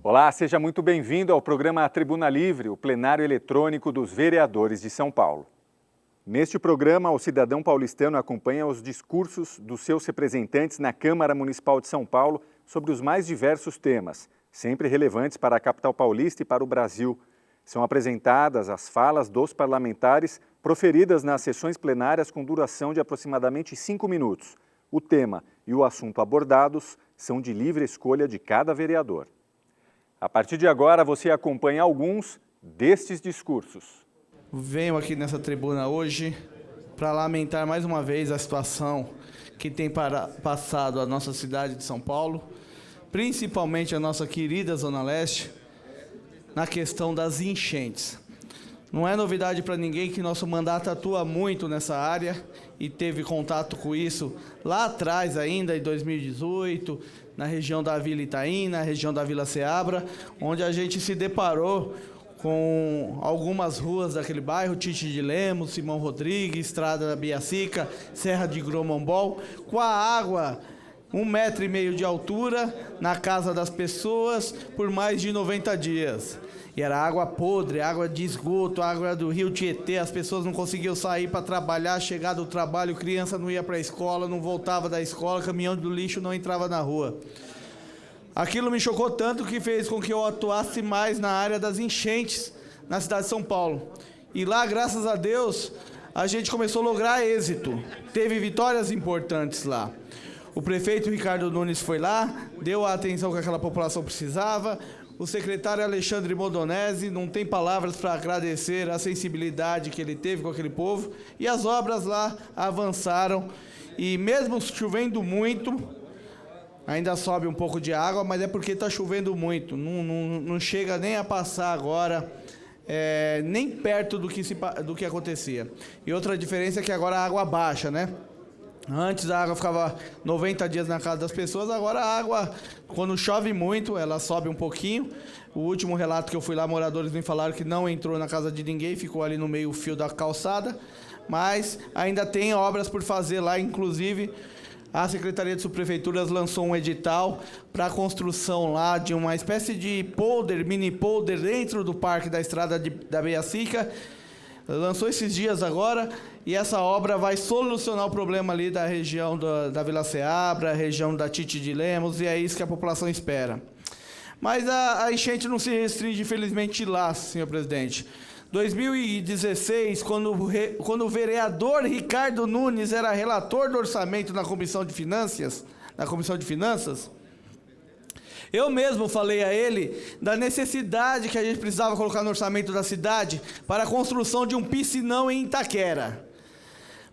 Olá, seja muito bem-vindo ao programa Tribuna Livre, o plenário eletrônico dos vereadores de São Paulo. Neste programa, o cidadão paulistano acompanha os discursos dos seus representantes na Câmara Municipal de São Paulo sobre os mais diversos temas, sempre relevantes para a capital paulista e para o Brasil. São apresentadas as falas dos parlamentares proferidas nas sessões plenárias com duração de aproximadamente 5 minutos. O tema e o assunto abordados são de livre escolha de cada vereador. A partir de agora, você acompanha alguns destes discursos. Venho aqui nessa tribuna hoje para lamentar mais uma vez a situação que tem passado a nossa cidade de São Paulo, principalmente a nossa querida Zona Leste, na questão das enchentes. Não é novidade para ninguém que nosso mandato atua muito nessa área e teve contato com isso lá atrás ainda, em 2018, na região da Vila Itaim, na região da Vila Seabra, onde a gente se deparou com algumas ruas daquele bairro, Tite de Lemos, Simão Rodrigues, Estrada da Biacica, Serra de Gromombol, com a água 1,5 metro de altura na casa das pessoas por mais de 90 dias. E era água podre, água de esgoto, água do rio Tietê, as pessoas não conseguiam sair para trabalhar, chegar do trabalho, criança não ia para a escola, não voltava da escola, caminhão do lixo não entrava na rua. Aquilo me chocou tanto que fez com que eu atuasse mais na área das enchentes na cidade de São Paulo. E lá, graças a Deus, a gente começou a lograr êxito, teve vitórias importantes lá. O prefeito Ricardo Nunes foi lá, deu a atenção que aquela população precisava. O secretário Alexandre Modonese não tem palavras para agradecer a sensibilidade que ele teve com aquele povo. E as obras lá avançaram. E mesmo chovendo muito, ainda sobe um pouco de água, mas é porque está chovendo muito. Não chega nem a passar agora, nem perto do que acontecia. E outra diferença é que agora a água baixa, né? Antes a água ficava 90 dias na casa das pessoas, agora a água, quando chove muito, ela sobe um pouquinho. O último relato que eu fui lá, moradores me falaram que não entrou na casa de ninguém, ficou ali no meio fio da calçada, mas ainda tem obras por fazer lá, inclusive a Secretaria de Subprefeituras lançou um edital para a construção lá de uma espécie de polder, mini polder dentro do parque da Estrada da Biacica. Lançou esses dias agora, e essa obra vai solucionar o problema ali da região da Vila Seabra, região da Tite de Lemos, e é isso que a população espera. Mas a enchente não se restringe, infelizmente, lá, senhor presidente. 2016, quando o vereador Ricardo Nunes era relator do orçamento na Comissão de Finanças, eu mesmo falei a ele da necessidade que a gente precisava colocar no orçamento da cidade para a construção de um piscinão em Itaquera.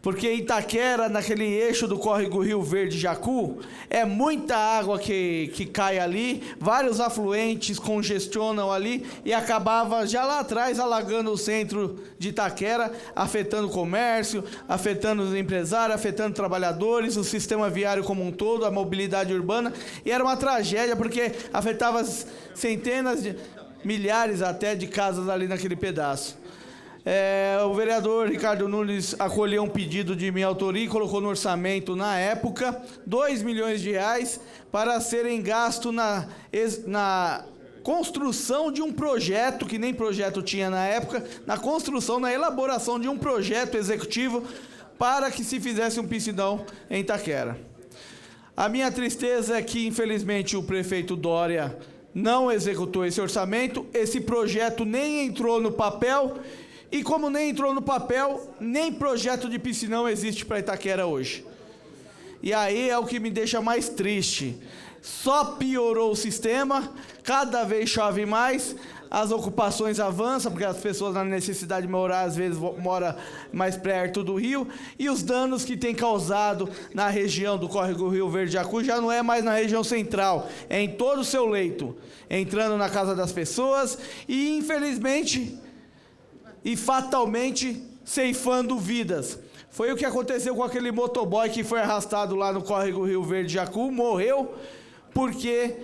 Porque Itaquera, naquele eixo do córrego Rio Verde Jacu, é muita água que cai ali, vários afluentes congestionam ali e acabava já lá atrás alagando o centro de Itaquera, afetando o comércio, afetando os empresários, afetando trabalhadores, o sistema viário como um todo, a mobilidade urbana, e era uma tragédia porque afetava centenas de milhares até de casas ali naquele pedaço. O vereador Ricardo Nunes acolheu um pedido de minha autoria e colocou no orçamento, na época, R$2 milhões para serem gastos na construção de um projeto, que nem projeto tinha na época, na elaboração de um projeto executivo para que se fizesse um piscinão em Itaquera. A minha tristeza é que, infelizmente, o prefeito Dória não executou esse orçamento, esse projeto nem entrou no papel. E como nem entrou no papel, nem projeto de piscinão existe para Itaquera hoje. E aí é o que me deixa mais triste. Só piorou o sistema, cada vez chove mais, as ocupações avançam, porque as pessoas na necessidade de morar, às vezes moram mais perto do rio, e os danos que tem causado na região do córrego Rio Verde Jacu já não é mais na região central, é em todo o seu leito, entrando na casa das pessoas e, infelizmente, e fatalmente ceifando vidas. Foi o que aconteceu com aquele motoboy que foi arrastado lá no córrego Rio Verde Jacu, morreu porque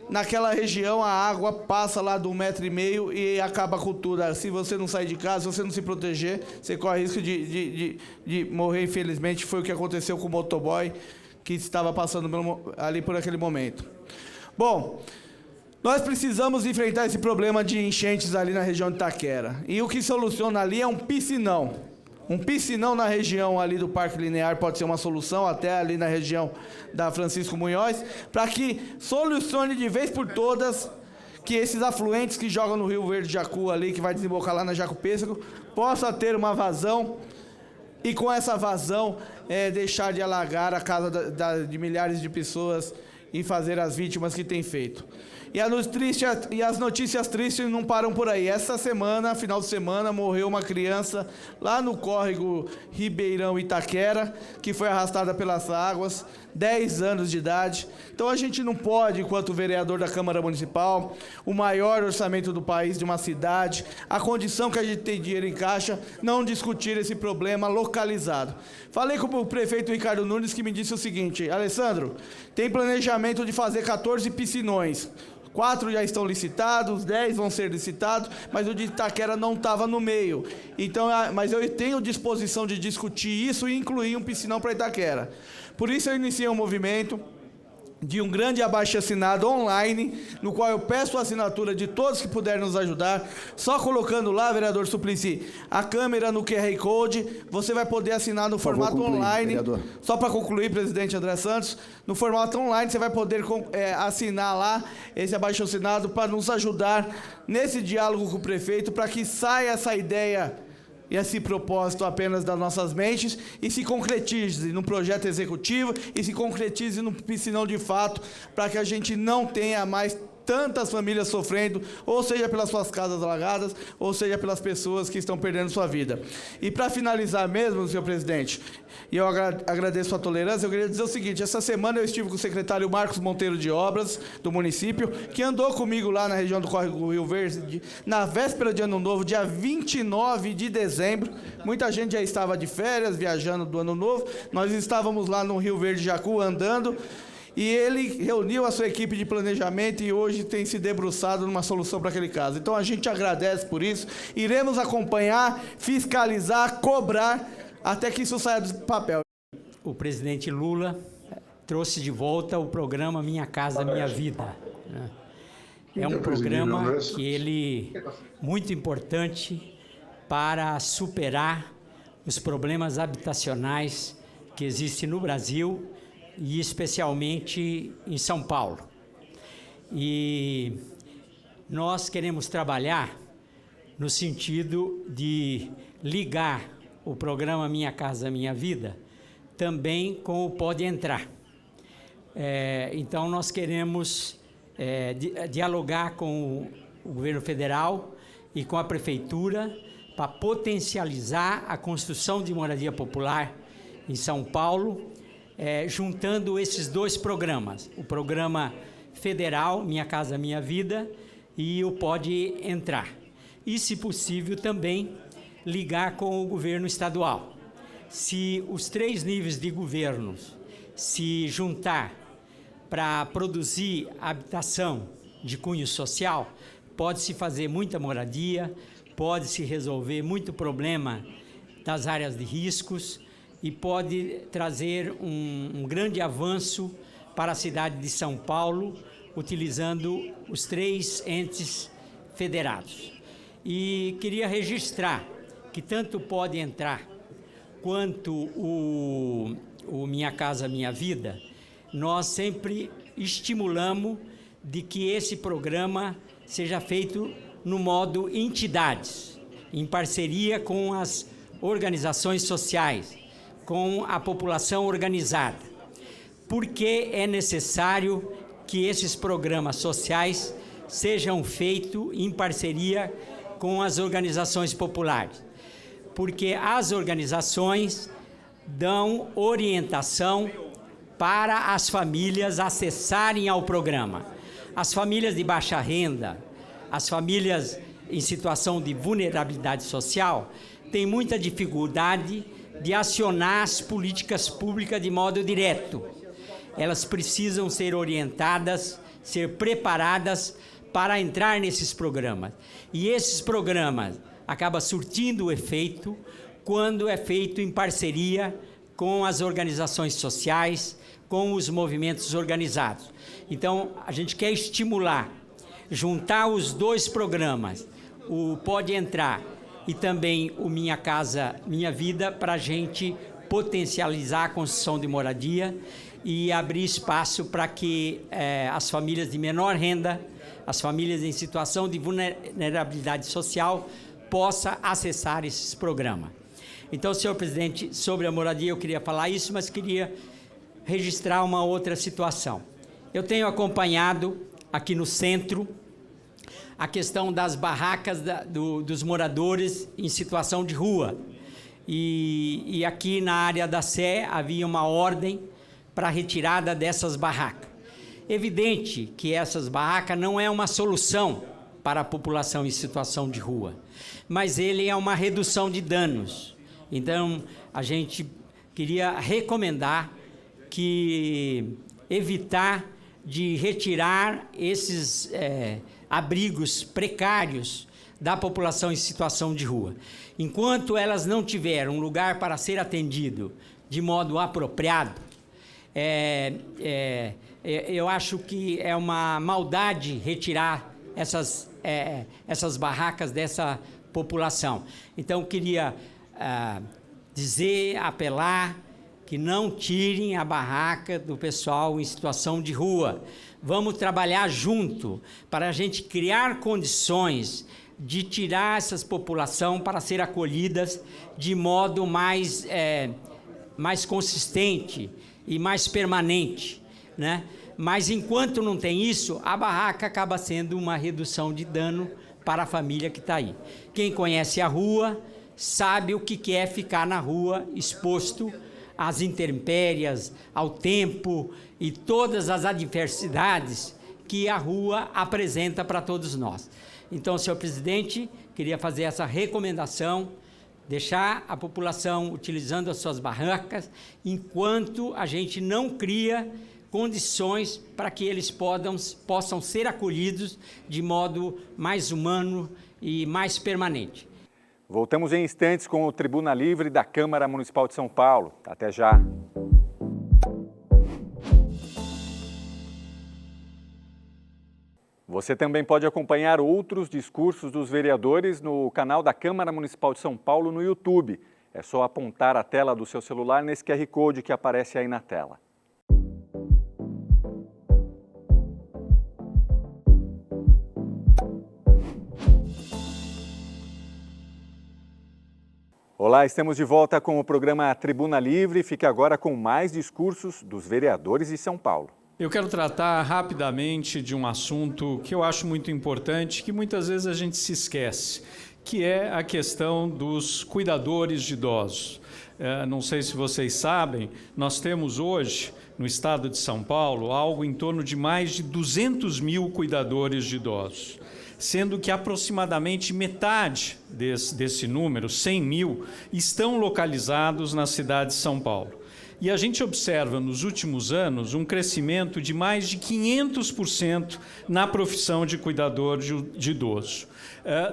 naquela região a água passa lá do 1,5 metro e acaba com tudo. Se você não sair de casa, se você não se proteger, você corre risco de morrer, infelizmente. Foi o que aconteceu com o motoboy que estava passando ali por aquele momento. Bom, Nós precisamos enfrentar esse problema de enchentes ali na região de Itaquera. E o que soluciona ali é um piscinão. Um piscinão na região ali do Parque Linear pode ser uma solução, até ali na região da Francisco Munhoz, para que solucione de vez por todas que esses afluentes que jogam no Rio Verde Jacu ali, que vai desembocar lá na Jaco Pêssego, possa ter uma vazão e com essa vazão deixar de alagar a casa de milhares de pessoas e fazer as vítimas que tem feito. E as notícias tristes não param por aí. Essa semana, final de semana, morreu uma criança lá no córrego Ribeirão Itaquera, que foi arrastada pelas águas, 10 anos de idade. Então a gente não pode, enquanto vereador da Câmara Municipal, o maior orçamento do país, de uma cidade, a condição que a gente tem dinheiro em caixa, não discutir esse problema localizado. Falei com o prefeito Ricardo Nunes, que me disse o seguinte: Alessandro, tem planejamento de fazer 14 piscinões. 4 já estão licitados, 10 vão ser licitados, mas o de Itaquera não estava no meio. Então, mas eu tenho disposição de discutir isso e incluir um piscinão para Itaquera. Por isso eu iniciei um movimento de um grande abaixo-assinado online, no qual eu peço a assinatura de todos que puderem nos ajudar. Só colocando lá, vereador Suplicy, a câmera no QR Code, você vai poder assinar no formato online. Vereador. Só para concluir, presidente André Santos, no formato online você vai poder assinar lá esse abaixo-assinado para nos ajudar nesse diálogo com o prefeito, para que saia essa ideia e esse propósito apenas das nossas mentes e se concretize num projeto executivo e se concretize num piscinão de fato, para que a gente não tenha mais tantas famílias sofrendo, ou seja pelas suas casas alagadas, ou seja pelas pessoas que estão perdendo sua vida. E para finalizar mesmo, senhor presidente, e eu agradeço a tolerância, eu queria dizer o seguinte: essa semana eu estive com o secretário Marcos Monteiro de Obras, do município, que andou comigo lá na região do Córrego Rio Verde, na véspera de Ano Novo, dia 29 de dezembro. Muita gente já estava de férias, viajando do Ano Novo. Nós estávamos lá no Rio Verde Jacu, andando, e ele reuniu a sua equipe de planejamento e hoje tem se debruçado numa solução para aquele caso. Então a gente agradece por isso, iremos acompanhar, fiscalizar, cobrar, até que isso saia do papel. O presidente Lula trouxe de volta o programa Minha Casa Minha Vida. É um programa que ele muito importante para superar os problemas habitacionais que existem no Brasil e especialmente em São Paulo. E nós queremos trabalhar no sentido de ligar o programa Minha Casa Minha Vida também com o Pode Entrar. Então nós queremos dialogar com o governo federal e com a prefeitura para potencializar a construção de moradia popular em São Paulo, juntando esses dois programas, o programa federal Minha Casa Minha Vida e o Pode Entrar. E, se possível, também ligar com o governo estadual. Se os 3 níveis de governo se juntar para produzir habitação de cunho social, pode-se fazer muita moradia, pode-se resolver muito problema das áreas de riscos e pode trazer um grande avanço para a cidade de São Paulo, utilizando os 3 entes federados. E queria registrar que tanto Pode Entrar quanto o Minha Casa Minha Vida, nós sempre estimulamos de que esse programa seja feito no modo entidades, em parceria com as organizações sociais, com a população organizada, porque é necessário que esses programas sociais sejam feitos em parceria com as organizações populares, porque as organizações dão orientação para as famílias acessarem ao programa. As famílias de baixa renda, as famílias em situação de vulnerabilidade social, têm muita dificuldade de acionar as políticas públicas de modo direto. Elas precisam ser orientadas, ser preparadas para entrar nesses programas. E esses programas acabam surtindo o efeito quando é feito em parceria com as organizações sociais, com os movimentos organizados. Então, a gente quer estimular juntar os dois programas, o Pode Entrar e também o Minha Casa Minha Vida, para a gente potencializar a construção de moradia e abrir espaço para que as famílias de menor renda, as famílias em situação de vulnerabilidade social, possam acessar esses programas. Então, senhor presidente, sobre a moradia eu queria falar isso, mas queria registrar uma outra situação. Eu tenho acompanhado aqui no centro a questão das barracas dos moradores em situação de rua. E aqui na área da Sé havia uma ordem para a retirada dessas barracas. Evidente que essas barracas não é uma solução para a população em situação de rua, mas ele é uma redução de danos. Então, a gente queria recomendar que evitar de retirar esses abrigos precários da população em situação de rua. Enquanto elas não tiverem um lugar para ser atendido de modo apropriado, eu acho que é uma maldade retirar essas barracas dessa população. Então, queria apelar que não tirem a barraca do pessoal em situação de rua. Vamos trabalhar junto para a gente criar condições de tirar essas populações para ser acolhidas de modo mais consistente e mais permanente, né? Mas enquanto não tem isso, a barraca acaba sendo uma redução de dano para a família que está aí. Quem conhece a rua sabe o que é ficar na rua exposto às intempéries, ao tempo e todas as adversidades que a rua apresenta para todos nós. Então, senhor presidente, queria fazer essa recomendação, deixar a população utilizando as suas barracas, enquanto a gente não cria condições para que eles possam ser acolhidos de modo mais humano e mais permanente. Voltamos em instantes com o Tribuna Livre da Câmara Municipal de São Paulo. Até já. Você também pode acompanhar outros discursos dos vereadores no canal da Câmara Municipal de São Paulo no YouTube. É só apontar a tela do seu celular nesse QR Code que aparece aí na tela. Olá, estamos de volta com o programa Tribuna Livre. Fique agora com mais discursos dos vereadores de São Paulo. Eu quero tratar rapidamente de um assunto que eu acho muito importante, que muitas vezes a gente se esquece, que é a questão dos cuidadores de idosos. Não sei se vocês sabem, nós temos hoje, no estado de São Paulo, algo em torno de mais de 200 mil cuidadores de idosos, sendo que aproximadamente metade desse número, 100 mil, estão localizados na cidade de São Paulo. E a gente observa nos últimos anos um crescimento de mais de 500% na profissão de cuidador de idoso.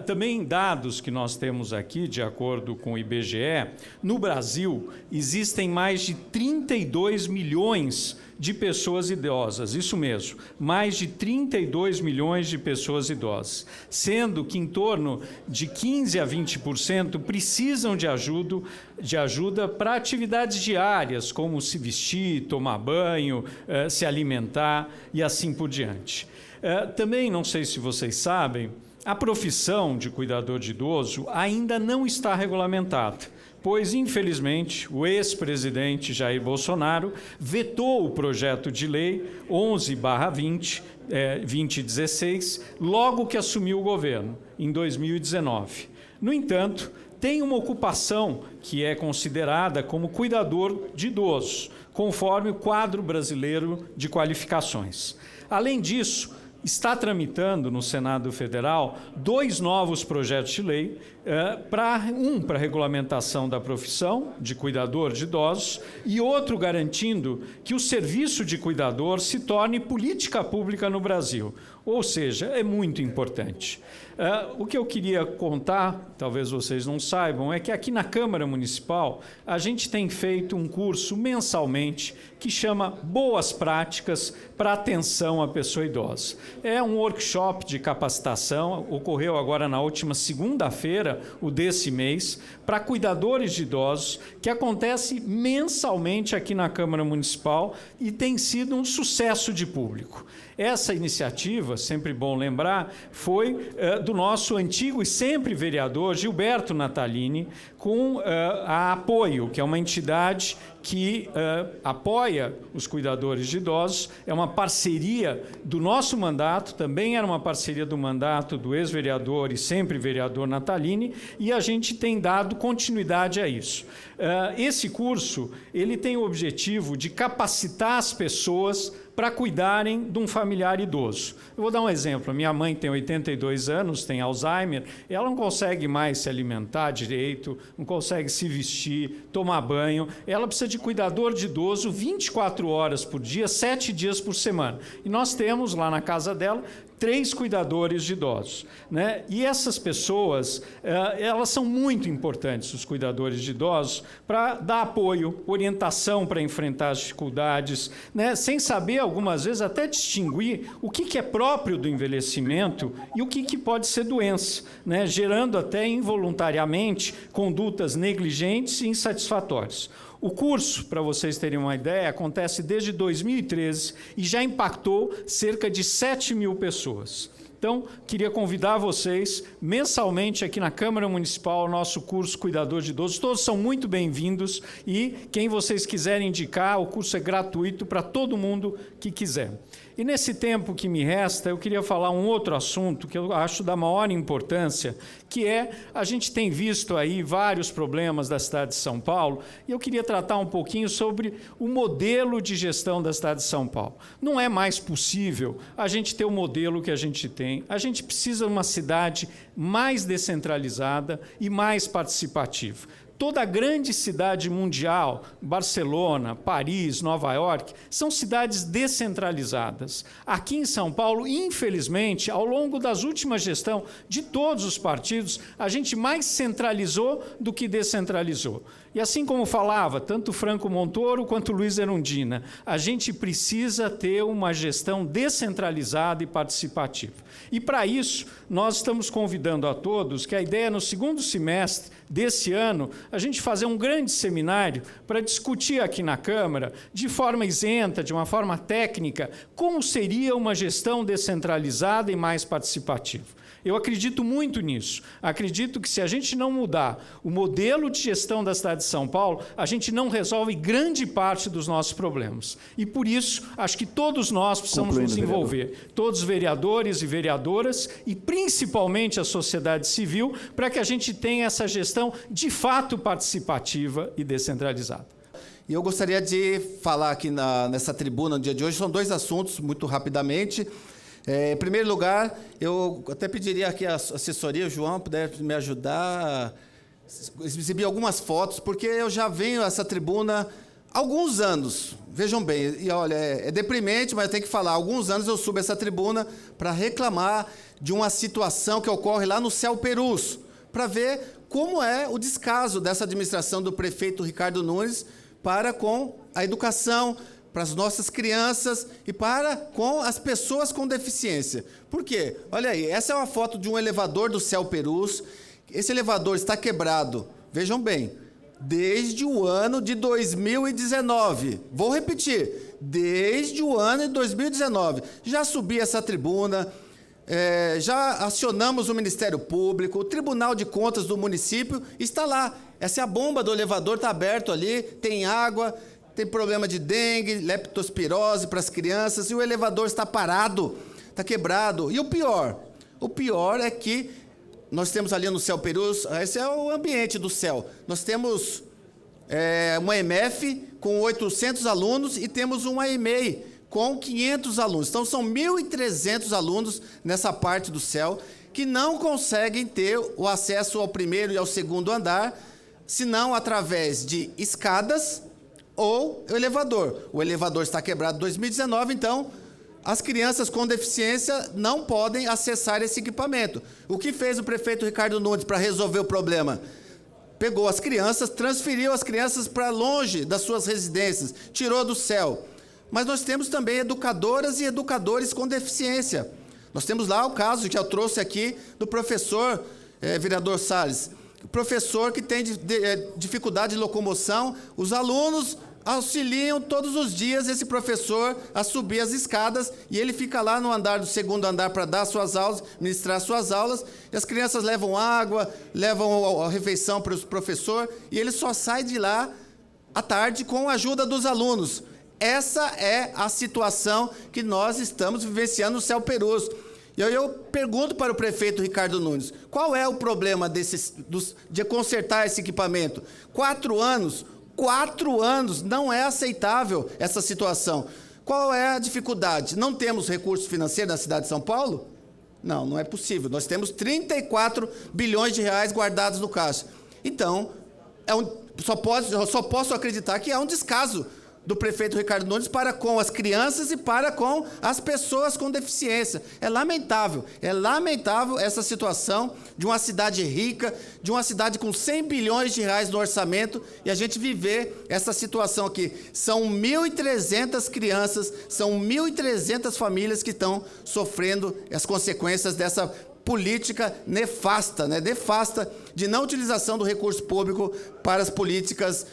Também dados que nós temos aqui, de acordo com o IBGE, no Brasil existem mais de 32 milhões de pessoas idosas, isso mesmo, mais de 32 milhões de pessoas idosas, sendo que em torno de 15% a 20% precisam de ajuda para atividades diárias, como se vestir, tomar banho, se alimentar e assim por diante. Também, não sei se vocês sabem, a profissão de cuidador de idoso ainda não está regulamentada, pois, infelizmente, o ex-presidente Jair Bolsonaro vetou o projeto de lei 11/2016, logo que assumiu o governo, em 2019. No entanto, tem uma ocupação que é considerada como cuidador de idosos, conforme o quadro brasileiro de qualificações. Além disso, está tramitando no Senado Federal 2 novos projetos de lei, para a regulamentação da profissão de cuidador de idosos e outro garantindo que o serviço de cuidador se torne política pública no Brasil. Ou seja, é muito importante. O que eu queria contar, talvez vocês não saibam, é que aqui na Câmara Municipal a gente tem feito um curso mensalmente que chama Boas Práticas para Atenção à Pessoa Idosa. É um workshop de capacitação, ocorreu agora na última segunda-feira, o desse mês, para cuidadores de idosos, que acontece mensalmente aqui na Câmara Municipal e tem sido um sucesso de público. Essa iniciativa, sempre bom lembrar, foi do nosso antigo e sempre vereador Gilberto Natalini, com a Apoio, que é uma entidade que apoia os cuidadores de idosos, é uma parceria do nosso mandato, também era uma parceria do mandato do ex-vereador e sempre vereador Natalini, e a gente tem dado continuidade a isso. Esse curso ele tem o objetivo de capacitar as pessoas para cuidarem de um familiar idoso. Eu vou dar um exemplo. A minha mãe tem 82 anos, tem Alzheimer, ela não consegue mais se alimentar direito, não consegue se vestir, tomar banho. Ela precisa de cuidador de idoso 24 horas por dia, 7 dias por semana. E nós temos lá na casa dela 3 cuidadores de idosos, né? E essas pessoas, elas são muito importantes, os cuidadores de idosos, para dar apoio, orientação para enfrentar as dificuldades, né? Sem saber, algumas vezes, até distinguir o que é próprio do envelhecimento e o que pode ser doença, né? Gerando até involuntariamente condutas negligentes e insatisfatórias. O curso, para vocês terem uma ideia, acontece desde 2013 e já impactou cerca de 7 mil pessoas. Então, queria convidar vocês, mensalmente aqui na Câmara Municipal, ao nosso curso Cuidador de Idosos. Todos são muito bem-vindos e quem vocês quiserem indicar, o curso é gratuito para todo mundo que quiser. E nesse tempo que me resta, eu queria falar um outro assunto que eu acho da maior importância, que é, a gente tem visto aí vários problemas da cidade de São Paulo, e eu queria tratar um pouquinho sobre o modelo de gestão da cidade de São Paulo. Não é mais possível a gente ter o modelo que a gente tem, a gente precisa de uma cidade mais descentralizada e mais participativa. Toda grande cidade mundial, Barcelona, Paris, Nova York, são cidades descentralizadas. Aqui em São Paulo, infelizmente, ao longo das últimas gestões de todos os partidos, a gente mais centralizou do que descentralizou. E assim como falava, tanto Franco Montoro quanto Luiz Erundina, a gente precisa ter uma gestão descentralizada e participativa. E, para isso, nós estamos convidando a todos que a ideia, no segundo semestre desse ano, a gente fazer um grande seminário para discutir aqui na Câmara, de forma isenta, de uma forma técnica, como seria uma gestão descentralizada e mais participativa. Eu acredito muito nisso. Acredito que se a gente não mudar o modelo de gestão da cidade de São Paulo, a gente não resolve grande parte dos nossos problemas. E, por isso, acho que todos nós precisamos nos envolver, todos os vereadores e vereadoras, e principalmente a sociedade civil, para que a gente tenha essa gestão de fato participativa e descentralizada. E eu gostaria de falar aqui nessa tribuna no dia de hoje, são 2 assuntos, muito rapidamente. Em primeiro lugar, eu até pediria aqui a assessoria, o João, puder me ajudar a exibir algumas fotos, porque eu já venho a essa tribuna há alguns anos. Vejam bem, e olha, é deprimente, mas eu tenho que falar, há alguns anos eu subo essa tribuna para reclamar de uma situação que ocorre lá no Céu Perus, para ver como é o descaso dessa administração do prefeito Ricardo Nunes para com a educação, para as nossas crianças e para com as pessoas com deficiência. Por quê? Olha aí, essa é uma foto de um elevador do Céu Perus. Esse elevador está quebrado, vejam bem, desde o ano de 2019. Vou repetir, desde o ano de 2019. Já subi essa tribuna, já acionamos o Ministério Público, o Tribunal de Contas do município está lá. Essa é a bomba do elevador, está aberto ali, tem água, tem problema de dengue, leptospirose para as crianças, e o elevador está parado, está quebrado. E o pior é que nós temos ali no Céu Perus, esse é o ambiente do céu, nós temos uma EMF com 800 alunos e temos uma EMEI com 500 alunos. Então, são 1.300 alunos nessa parte do céu que não conseguem ter o acesso ao primeiro e ao segundo andar, senão através de escadas ou o elevador. O elevador está quebrado em 2019, então as crianças com deficiência não podem acessar esse equipamento. O que fez o prefeito Ricardo Nunes para resolver o problema? Pegou as crianças, transferiu as crianças para longe das suas residências, tirou do céu. Mas nós temos também educadoras e educadores com deficiência. Nós temos lá o caso que eu trouxe aqui do professor, vereador Salles, o professor que tem dificuldade de locomoção, os alunos auxiliam todos os dias esse professor a subir as escadas e ele fica lá no segundo andar para dar suas aulas, ministrar suas aulas, e as crianças levam água, levam a refeição para o professor e ele só sai de lá à tarde com a ajuda dos alunos. Essa é a situação que nós estamos vivenciando no Céu Perus. E aí eu pergunto para o prefeito Ricardo Nunes, qual é o problema de consertar esse equipamento? 4 anos, 4 anos, não é aceitável essa situação. Qual é a dificuldade? Não temos recursos financeiros na cidade de São Paulo? Não, não é possível. Nós temos 34 bilhões de reais guardados no caixa. Então, só posso acreditar que é um descaso do prefeito Ricardo Nunes para com as crianças e para com as pessoas com deficiência. É lamentável essa situação de uma cidade rica, de uma cidade com 100 bilhões de reais no orçamento, e a gente viver essa situação aqui. São 1.300 crianças, são 1.300 famílias que estão sofrendo as consequências dessa política nefasta, nefasta de não utilização do recurso público para as políticas,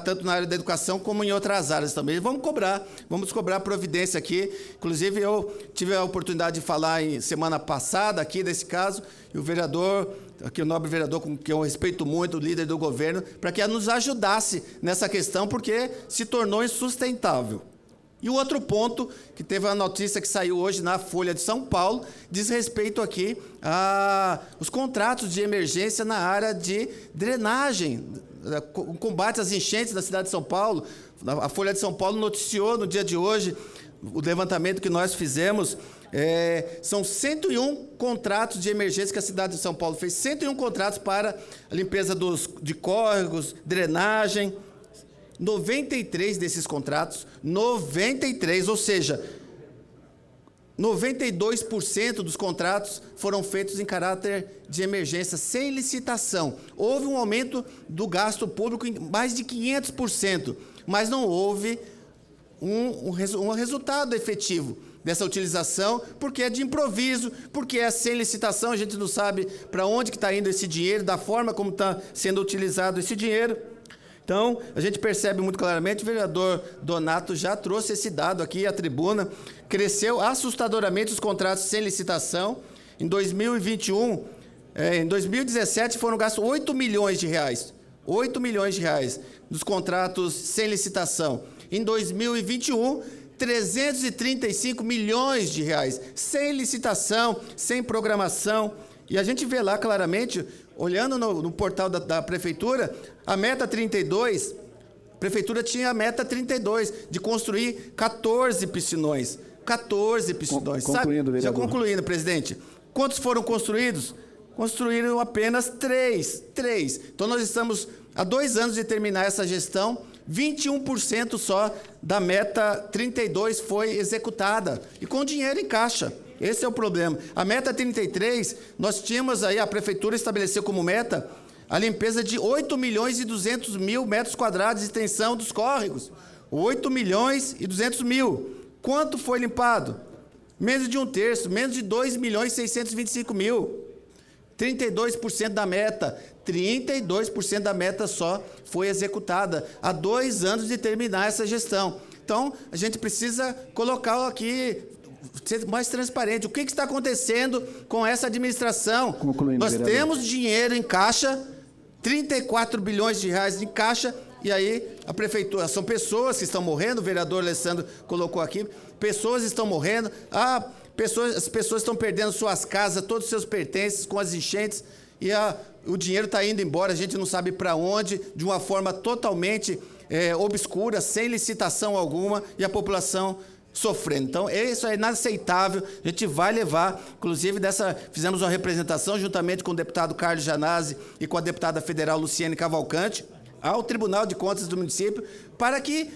tanto na área da educação como em outras áreas também. Vamos cobrar providência aqui. Inclusive, eu tive a oportunidade de falar semana passada aqui desse caso, e o vereador, aqui o nobre vereador, com quem eu respeito muito, o líder do governo, para que nos ajudasse nessa questão, porque se tornou insustentável. E o outro ponto, que teve uma notícia que saiu hoje na Folha de São Paulo, diz respeito aqui aos contratos de emergência na área de drenagem, combate às enchentes da cidade de São Paulo. A Folha de São Paulo noticiou no dia de hoje, o levantamento que nós fizemos, são 101 contratos de emergência que a cidade de São Paulo fez, 101 contratos para a limpeza de córregos, drenagem. 93 desses contratos, 93, ou seja, 92% dos contratos foram feitos em caráter de emergência, sem licitação. Houve um aumento do gasto público em mais de 500%, mas não houve um resultado efetivo dessa utilização, porque é de improviso, porque é sem licitação, a gente não sabe para onde que está indo esse dinheiro, da forma como está sendo utilizado esse dinheiro. Então, a gente percebe muito claramente, o vereador Donato já trouxe esse dado aqui à tribuna, cresceu assustadoramente os contratos sem licitação. Em 2021, em 2017 foram gastos 8 milhões de reais, 8 milhões de reais nos contratos sem licitação. Em 2021, 335 milhões de reais, sem licitação, sem programação. E a gente vê lá claramente, olhando no portal da Prefeitura, a meta 32, a Prefeitura tinha a meta 32, de construir 14 piscinões. 14 piscinões. Concluindo, vereador. Já concluindo, presidente. Quantos foram construídos? Construíram apenas 3. Então, nós estamos há 2 anos de terminar essa gestão, 21% só da meta 32 foi executada, e com dinheiro em caixa. Esse é o problema. A meta 33, nós tínhamos aí, a Prefeitura estabeleceu como meta a limpeza de 8 milhões e 200 mil metros quadrados de extensão dos córregos. 8 milhões e 200 mil. Quanto foi limpado? Menos de 1/3, menos de 2 milhões e 625 mil. 32% da meta. 32% da meta só foi executada há 2 anos de terminar essa gestão. Então, a gente precisa colocar aqui, ser mais transparente. O que está acontecendo com essa administração? Concluindo, nós vereador. temos dinheiro em caixa, 34 bilhões de reais em caixa, e aí a prefeitura, são pessoas que estão morrendo, o vereador Alessandro colocou aqui, pessoas estão morrendo, as pessoas estão perdendo suas casas, todos os seus pertences com as enchentes, e o dinheiro está indo embora, a gente não sabe para onde, de uma forma totalmente obscura, sem licitação alguma, e a população sofrendo. Então, isso é inaceitável, a gente vai levar, inclusive fizemos uma representação juntamente com o deputado Carlos Janazzi e com a deputada federal Luciane Cavalcante ao Tribunal de Contas do município, para que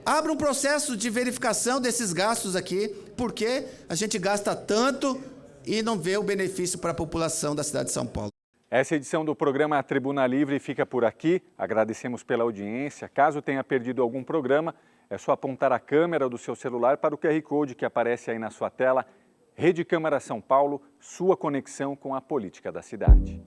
abra um processo de verificação desses gastos aqui, por que a gente gasta tanto e não vê o benefício para a população da cidade de São Paulo. Essa edição do programa Tribuna Livre fica por aqui. Agradecemos pela audiência. Caso tenha perdido algum programa, é só apontar a câmera do seu celular para o QR Code que aparece aí na sua tela. Rede Câmara São Paulo, sua conexão com a política da cidade.